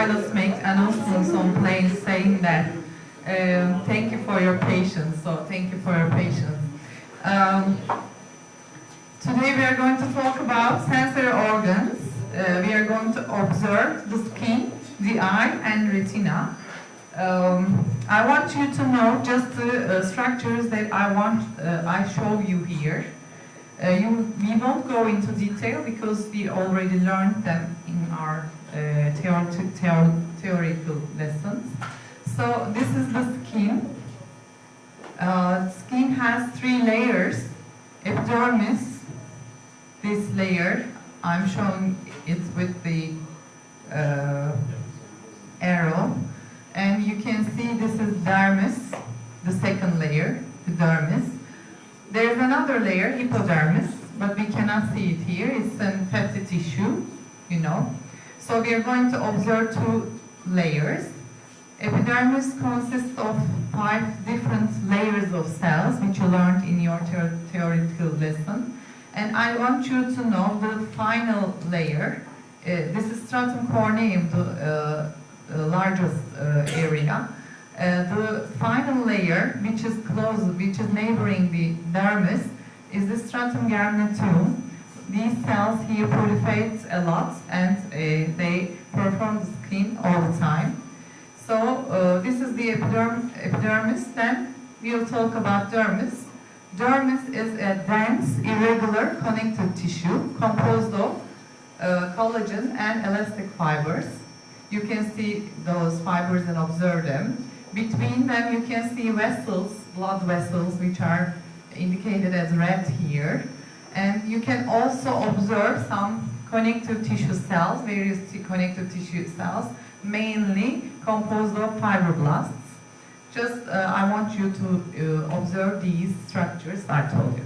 pilots make announcements on planes saying that thank you for your patience. So thank you for your patience. Today we are going to talk about sensory organs. We are going to observe the skin, the eye, and retina. I want you to know just the structures that I show you here. We won't go into detail because we already learned them in our theoretical lessons. So this is the skin. Skin has 3 layers. Epidermis, this layer, I'm showing it with the arrow. And you can see this is dermis, the second layer, the dermis. There's another layer, hypodermis, but we cannot see it here. It's a fatty tissue, you know. So we are going to observe 2 layers. Epidermis consists of 5 different layers of cells, which you learned in your theoretical lesson. And I want you to know the final layer. This is stratum corneum, the largest area. The final layer, which is neighboring the dermis, is the stratum germinatum. These cells here proliferate a lot, and they perform the skin all the time. So this is the epidermis. Then we'll talk about dermis. Dermis is a dense, irregular connective tissue composed of collagen and elastic fibers. You can see those fibers and observe them. Between them you can see vessels, blood vessels, which are indicated as red here. And you can also observe some connective tissue cells, various connective tissue cells, mainly composed of fibroblasts. Just I want you to observe these structures I told you.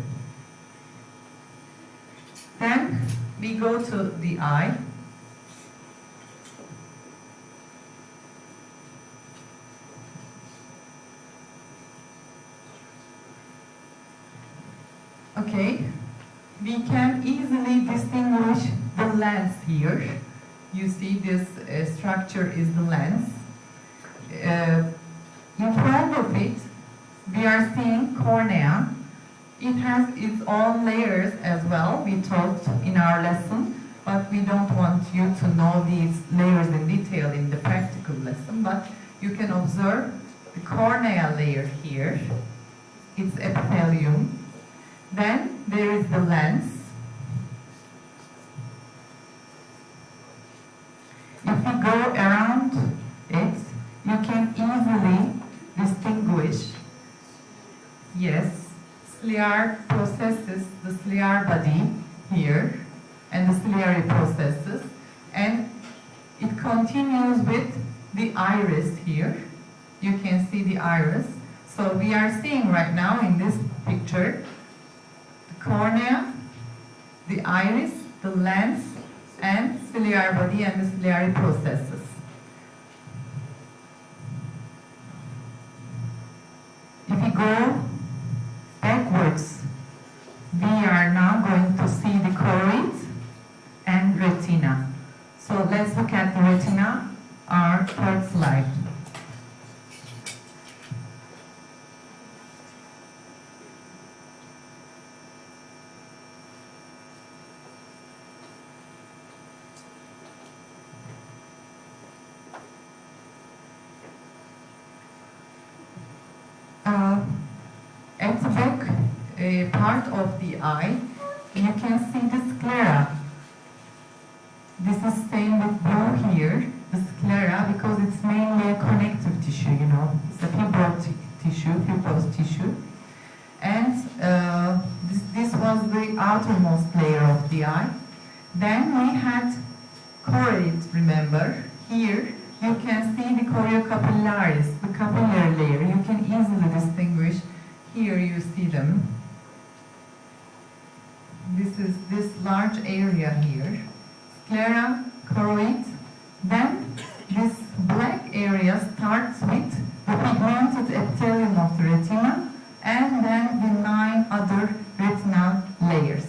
Then we go to the eye. Okay, we can easily distinguish the lens here. You see this structure is the lens. In front of it, we are seeing cornea. It has its own layers as well, we talked in our lesson, but we don't want you to know these layers in detail in the practical lesson, but you can observe the cornea layer here. It's epithelium. Then there is the lens. If we go around it, you can easily distinguish, yes, ciliary processes, the ciliary body here, and the ciliary processes, and it continues with the iris here. You can see the iris. So we are seeing right now in this picture the cornea, the iris, the lens, and ciliary body and the ciliary processes. If we go backwards, we are now going to see the choroid and retina. So let's look at the retina, our third slide. At the back part of the eye, you can see the sclera. This is stained with blue here, the sclera, because it's mainly a connective tissue, you know. It's a fibrous tissue. And this was the outermost layer of the eye. Then we had choroid, remember. Here you can see the choriocapillaris, the capillary layer. You can easily distinguish. Here you see them. This is this large area here. Sclera, choroid. Then this black area starts with the pigmented epithelium of the retina, and then the 9 other retinal layers.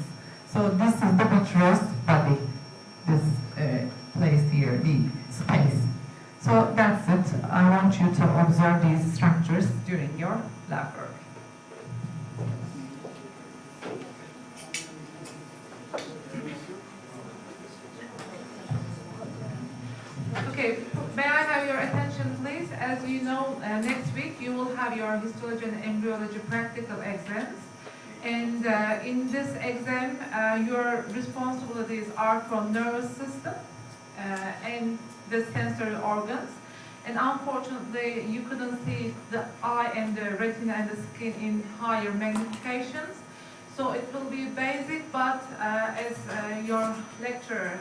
So this is the vitreous body, this place here, the space. So that's it. I want you to observe these structures during your lab work. Okay, may I have your attention, please? As you know, next week you will have your histology and embryology practical exams. And in this exam, your responsibilities are from nervous system and the sensory organs. And unfortunately, you couldn't see the eye and the retina and the skin in higher magnifications. So it will be basic, but as your lecturer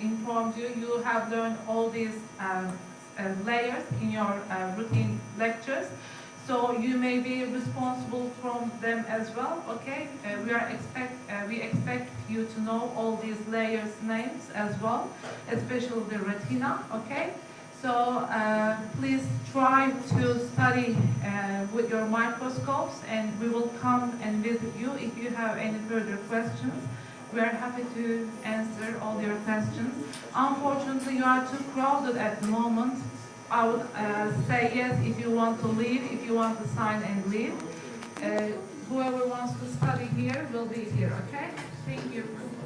informed you, you have learned all these layers in your routine lectures. So you may be responsible from them as well, okay? We expect you to know all these layers names as well, especially the retina, okay? So please try to study with your microscopes, and we will come and visit you if you have any further questions. We are happy to answer all your questions. Unfortunately, you are too crowded at the moment. I would say yes if you want to leave, if you want to sign and leave. Whoever wants to study here will be here, okay? Thank you.